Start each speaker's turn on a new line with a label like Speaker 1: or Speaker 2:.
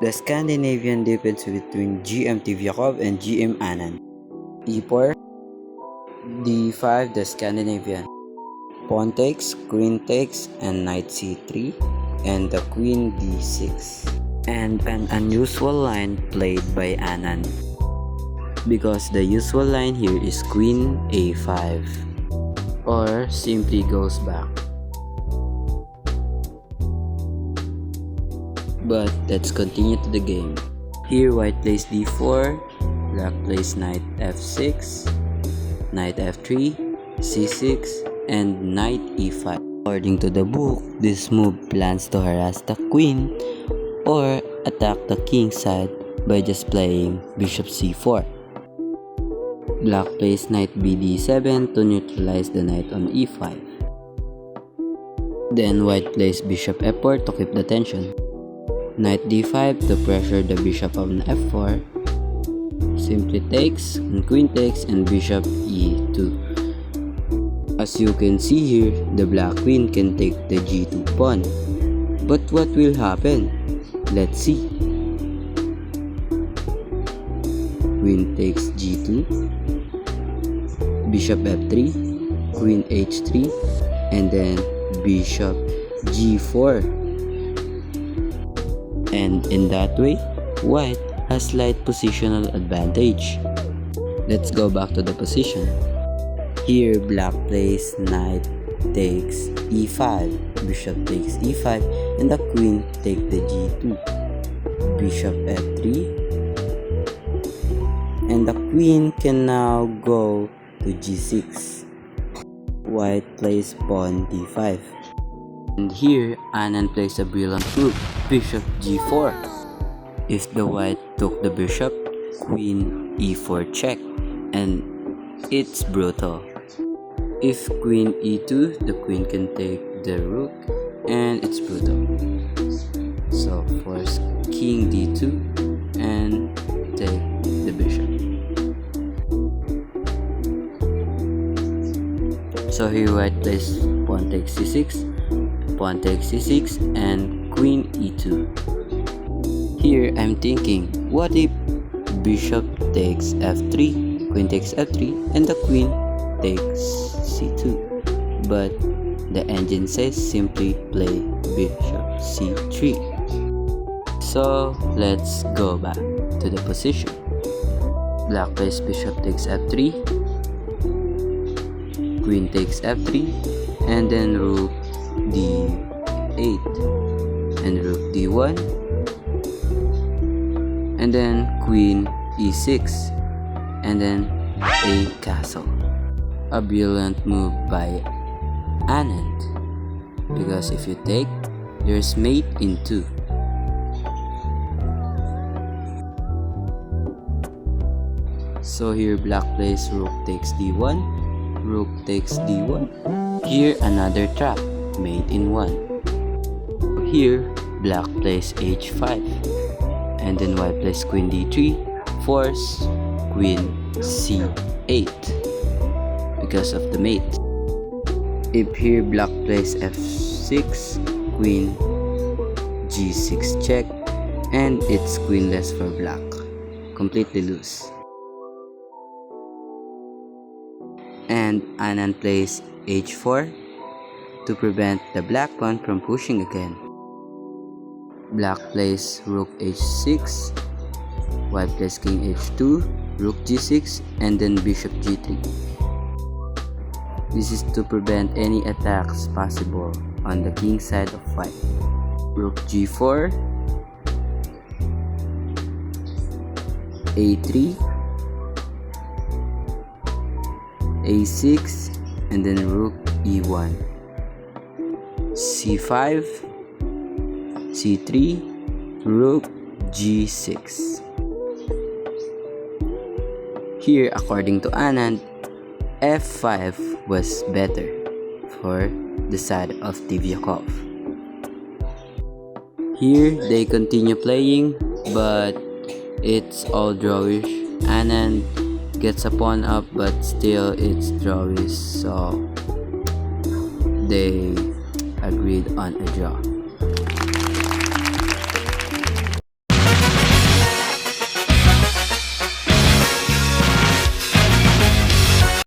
Speaker 1: The Scandinavian defense between GM Tiviakov and GM Anand. E4, D5, the Scandinavian. Pawn takes, queen takes, and knight c3, and the queen d6. And an unusual line played by Anand, because the usual line here is queen a5, or simply goes back. But let's continue to the game. Here white plays d4, black plays knight f6, knight f3, c6, and knight e5. According to the book, this move plans to harass the queen or attack the king side by just playing bishop c4. Black plays knight bd7 to neutralize the knight on e5. Then white plays bishop f4 to keep the tension. Knight d5 to pressure the bishop on f4. Simply takes, and queen takes, and bishop e2. As you can see here, the black queen can take the g2 pawn. But what will happen? Let's see. Queen takes g2, bishop f3, queen h3, and then bishop g4. And in that way, white has slight positional advantage. Let's go back to the position. Here black plays knight takes e5, bishop takes e5, and the queen take the g2, bishop f3, and the queen can now go to g6. White plays pawn d5. And here, Anand plays a brilliant move, bishop g4. If the white took the bishop, queen e4 check, and it's brutal. If queen e2, the queen can take the rook, and it's brutal. So force king d2 and take the bishop. So here white plays pawn takes c6, pawn takes c6, and queen e2. Here I'm thinking, what if bishop takes f3, queen takes f3, and the queen takes c2? But the engine says simply play bishop c3. So let's go back to the position. Black plays bishop takes f3, queen takes f3, and then rook d8, and rook d1, and then queen e6, and then a castle. A brilliant move by Anand, because if you take, there's mate in 2. So here black plays rook takes d1, rook takes d1. Here another trap, mate in 1. Here black plays h5, and then white plays queen d3, force queen c8 because of the mate. If here black plays f6, queen g6 check, and it's queenless for black, completely loose. And Anand plays h4 to prevent the black pawn from pushing again. Black plays rook h6, white plays king h2, rook g6, and then bishop g3. This is to prevent any attacks possible on the king side of white. Rook g4, a3, a6, and then rook e1, c5, c3, rook g6. Here, according to Anand, f5 was better for the side of Tiviakov. Here, they continue playing, but it's all drawish. Anand gets a pawn up, but still it's drawish, so they agreed on a draw.